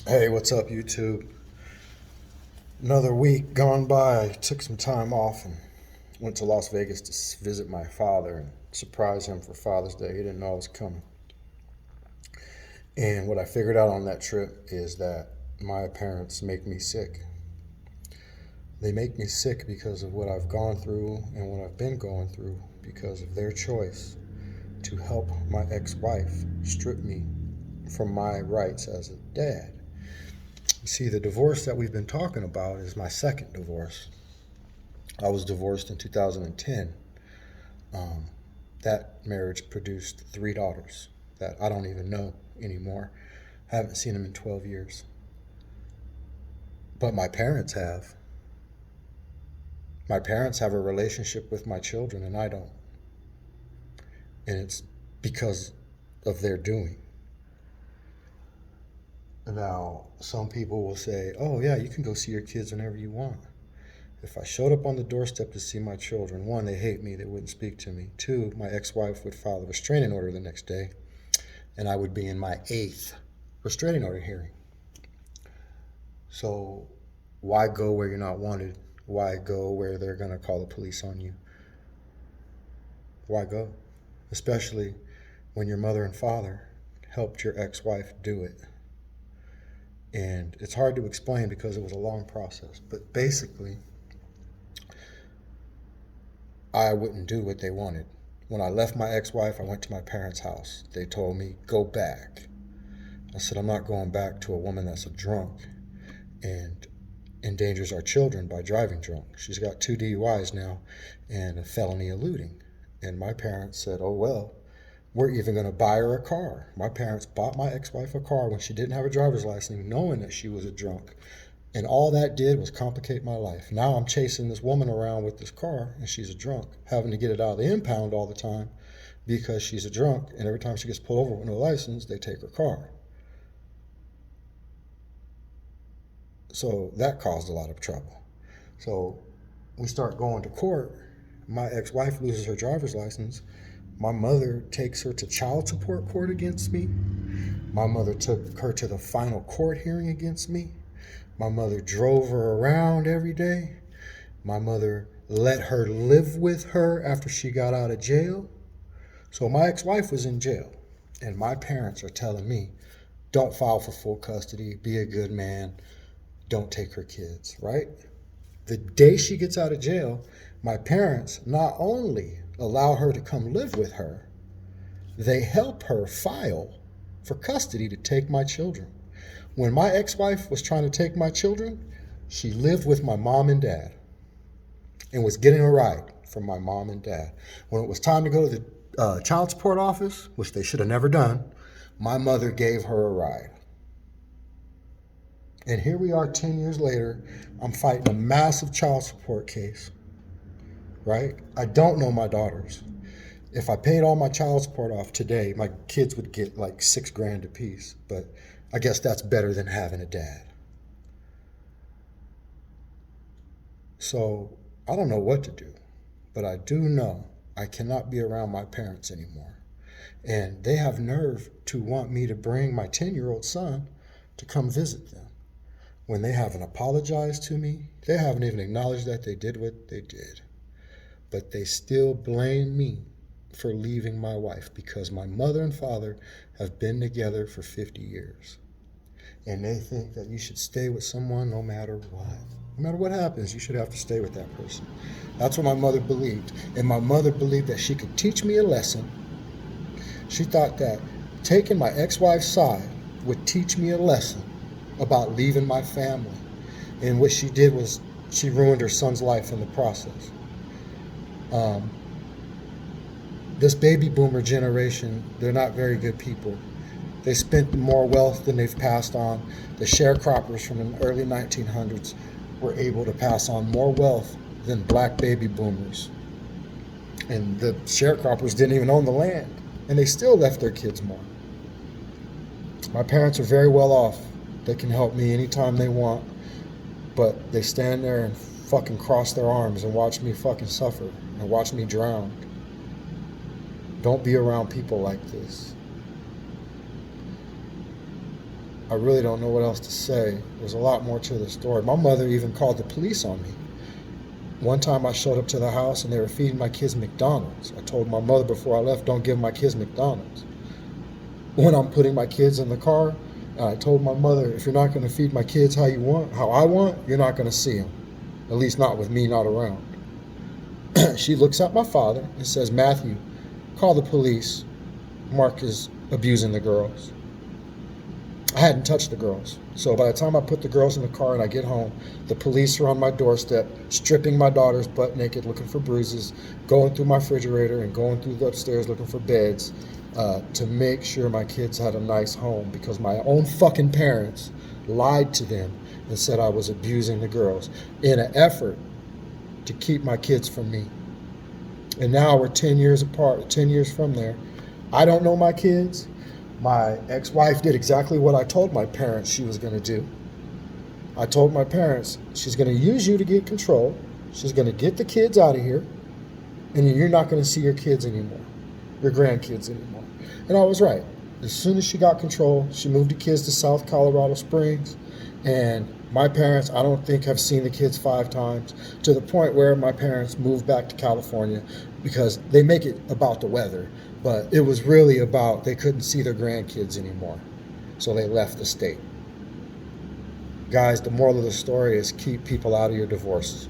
Hey, what's up, YouTube? Another week gone by. I took some time off and went to Las Vegas to visit my father and surprise him for Father's Day. He didn't know I was coming. And what I figured out on that trip is that my parents make me sick. They make me sick because of what I've gone through and what I've been going through because of their choice to help my ex-wife strip me from my rights as a dad. You see, the divorce that we've been talking about is my second divorce. I was divorced in 2010. Um, that marriage produced three daughters that I don't even know anymore. I haven't seen them in 12 years. But my parents have. My parents have a relationship with my children, and I don't. And it's because of their doing. Now, some people will say, oh, yeah, you can go see your kids whenever you want. If I showed up on the doorstep to see my children, one, they hate me, they wouldn't speak to me. Two, my ex-wife would file a restraining order the next day, and I would be in my eighth restraining order hearing. So why go where you're not wanted? Why go where they're going to call the police on you? Why go? Especially when your mother and father helped your ex-wife do it. And it's hard to explain because it was a long process. But basically, I wouldn't do what they wanted. When I left my ex-wife, I went to my parents' house. They told me, go back. I said, I'm not going back to a woman that's a drunk and endangers our children by driving drunk. She's got 2 DUIs now and a felony eluding. And my parents said, oh, well, we're even going to buy her a car. My parents bought my ex-wife a car when she didn't have a driver's license, knowing that she was a drunk. And all that did was complicate my life. Now I'm chasing this woman around with this car, and she's a drunk, having to get it out of the impound all the time because she's a drunk, and every time she gets pulled over with no license, they take her car. So that caused a lot of trouble. So we start going to court. My ex-wife loses her driver's license. My mother takes her to child support court against me. My mother took her to the final court hearing against me. My mother drove her around every day. My mother let her live with her after she got out of jail. So my ex-wife was in jail, and my parents are telling me, don't file for full custody, be a good man, don't take her kids, right? The day she gets out of jail, my parents not only allow her to come live with her, they help her file for custody to take my children. When my ex-wife was trying to take my children, she lived with my mom and dad and was getting a ride from my mom and dad. When it was time to go to the child support office, which they should have never done, my mother gave her a ride. And here we are 10 years later, I'm fighting a massive child support case, right? I don't know my daughters. If I paid all my child support off today, my kids would get like $6,000 a piece. But I guess that's better than having a dad. So I don't know what to do, but I do know I cannot be around my parents anymore. And they have nerve to want me to bring my 10-year-old son to come visit them. When they haven't apologized to me, they haven't even acknowledged that they did what they did. But they still blame me for leaving my wife because my mother and father have been together for 50 years. And they think that you should stay with someone no matter what. No matter what happens, you should have to stay with that person. That's what my mother believed. And my mother believed that she could teach me a lesson. She thought that taking my ex-wife's side would teach me a lesson about leaving my family. And what she did was she ruined her son's life in the process. This baby boomer generation, they're not very good people. They spent more wealth than they've passed on. The sharecroppers from the early 1900s were able to pass on more wealth than black baby boomers. And the sharecroppers didn't even own the land, and they still left their kids more. My parents are very well off. They can help me anytime they want, but they stand there and fucking cross their arms and watch me fucking suffer and watch me drown. Don't be around people like this. I really don't know what else to say. There's a lot more to the story. My mother even called the police on me. One time I showed up to the house and they were feeding my kids McDonald's. I told my mother before I left, don't give my kids McDonald's. When I'm putting my kids in the car, I told my mother, if you're not going to feed my kids how I want, you're not going to see them. At least not with me not around. She looks at my father and says, Matthew, call the police. Mark is abusing the girls. I hadn't touched the girls. So by the time I put the girls in the car and I get home, the police are on my doorstep, stripping my daughters butt naked, looking for bruises, going through my refrigerator and going through the upstairs looking for beds to make sure my kids had a nice home, because my own fucking parents lied to them and said I was abusing the girls in an effort to keep my kids from me. And now we're 10 years apart, 10 years from there. I don't know my kids. My ex-wife did exactly what I told my parents she was going to do. I told my parents, she's going to use you to get control. She's going to get the kids out of here. And you're not going to see your kids anymore, your grandkids anymore. And I was right. As soon as she got control, she moved the kids to South Colorado Springs. And my parents, I don't think, have seen the kids 5 times, to the point where my parents moved back to California, because they make it about the weather. But it was really about they couldn't see their grandkids anymore. So they left the state. Guys, the moral of the story is keep people out of your divorces.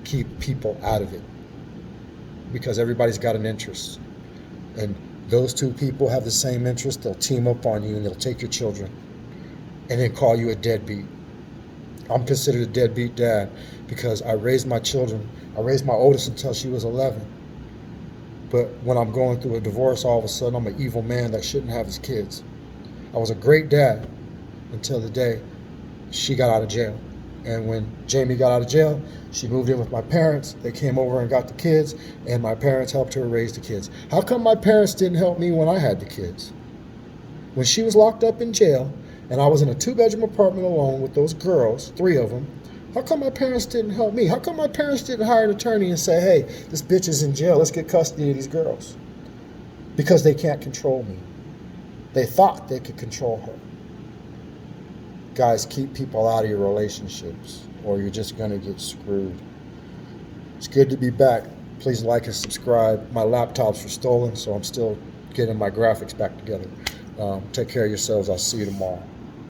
Keep people out of it. Because everybody's got an interest. And those 2 people have the same interest. They'll team up on you and they'll take your children and then call you a deadbeat. I'm considered a deadbeat dad because I raised my children. I raised my oldest until she was 11. But when I'm going through a divorce, all of a sudden I'm an evil man that shouldn't have his kids. I was a great dad until the day she got out of jail. And when Jamie got out of jail, she moved in with my parents. They came over and got the kids, and my parents helped her raise the kids. How come my parents didn't help me when I had the kids? When she was locked up in jail, and I was in a 2-bedroom apartment alone with those girls, 3 of them, how come my parents didn't help me? How come my parents didn't hire an attorney and say, hey, this bitch is in jail, let's get custody of these girls? Because they can't control me. They thought they could control her. Guys, keep people out of your relationships or you're just going to get screwed. It's good to be back. Please like and subscribe. My laptops were stolen, so I'm still getting my graphics back together. Take care of yourselves. I'll see you tomorrow.